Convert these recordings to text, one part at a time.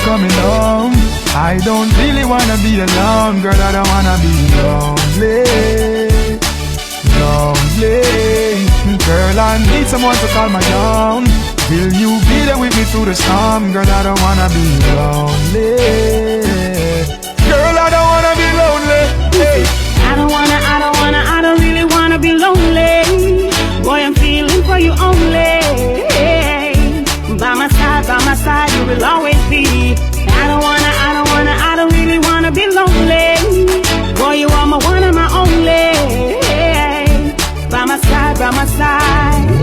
Coming home, I don't really wanna be alone, girl. I don't wanna be lonely, lonely. Girl, I need someone to calm my down. Will you be there with me through the storm, girl? I don't wanna be lonely, girl. I don't wanna be lonely. Hey. I don't really wanna be lonely. Boy, I'm feeling for you only. By my side, you will always be. I don't really wanna be lonely. Boy, you are my one and my only. By my side,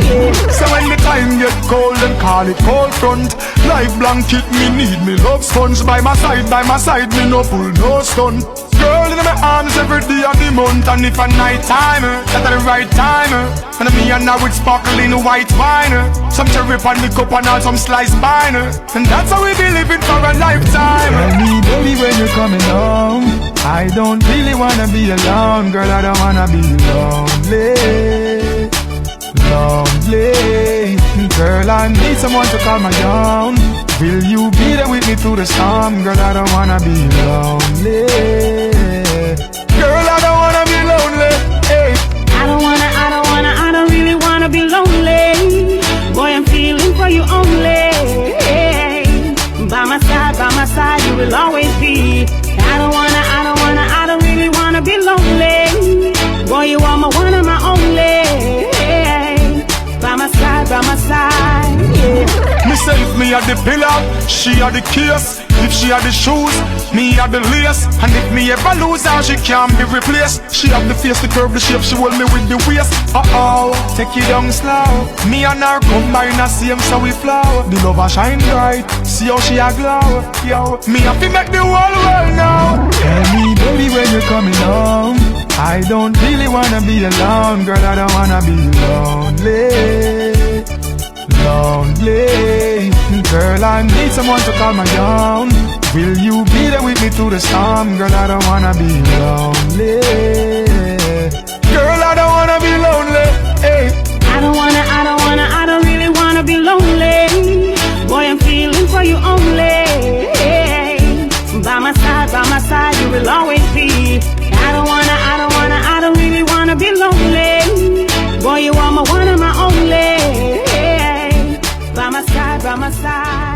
yeah. So when the time get cold, then call it cold front. Life blanket, me need me love sponge. By my side, me no pull, no stun. Girl in my arms every day of the month. And if a night timer, that's the right timer. And me and her with sparkling white wine. Some cherry on the cup and all some sliced wine. And that's how we be living for a lifetime. Tell me baby when you're coming home, I don't really wanna be alone. Girl, I don't wanna be lonely, lonely. Girl, I need someone to calm me down. Will you be there with me through the storm? Girl, I don't wanna be lonely. Girl, I don't wanna be lonely. Hey. I don't really wanna be lonely. Boy, I'm feeling for you only. By my side, you will always be. I don't really wanna be lonely. Boy, you are my one and my only. By my side, yeah. Me say if me are the pillar, she are the case. If she are the shoes, me are the lace. And if me ever lose her, she can't be replaced. She have the face, the curve, the shape, she hold me with the waist. Take it down slow. Me and her combine the same, so we flow. The love a shine bright, see how she a glow. Yo, me have to make the whole world know. Tell me baby when you're coming home, I don't really wanna be alone. Girl, I don't wanna be lonely, lonely. Girl, I need someone to calm me down. Will you be there with me through the storm? Girl, I don't wanna be lonely. Girl, I don't wanna be lonely. Hey. I don't really wanna be lonely. Boy, I'm feeling for you only. By my side, you will always be. I don't really wanna be lonely. Boy, you are my one and my only. By my side,